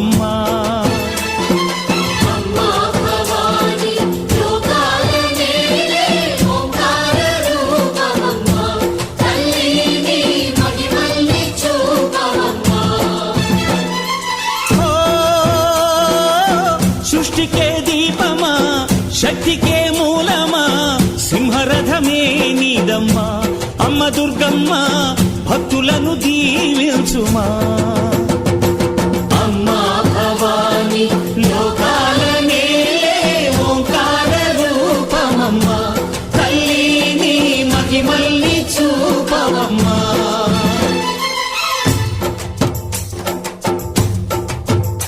చూపవమ్మా. సృష్టికే దీపమా, శక్తికే మూలమా, సింహరథమే నీదమ్మా. అమ్మ దుర్గమ్మ భక్తులను దీవించుమా.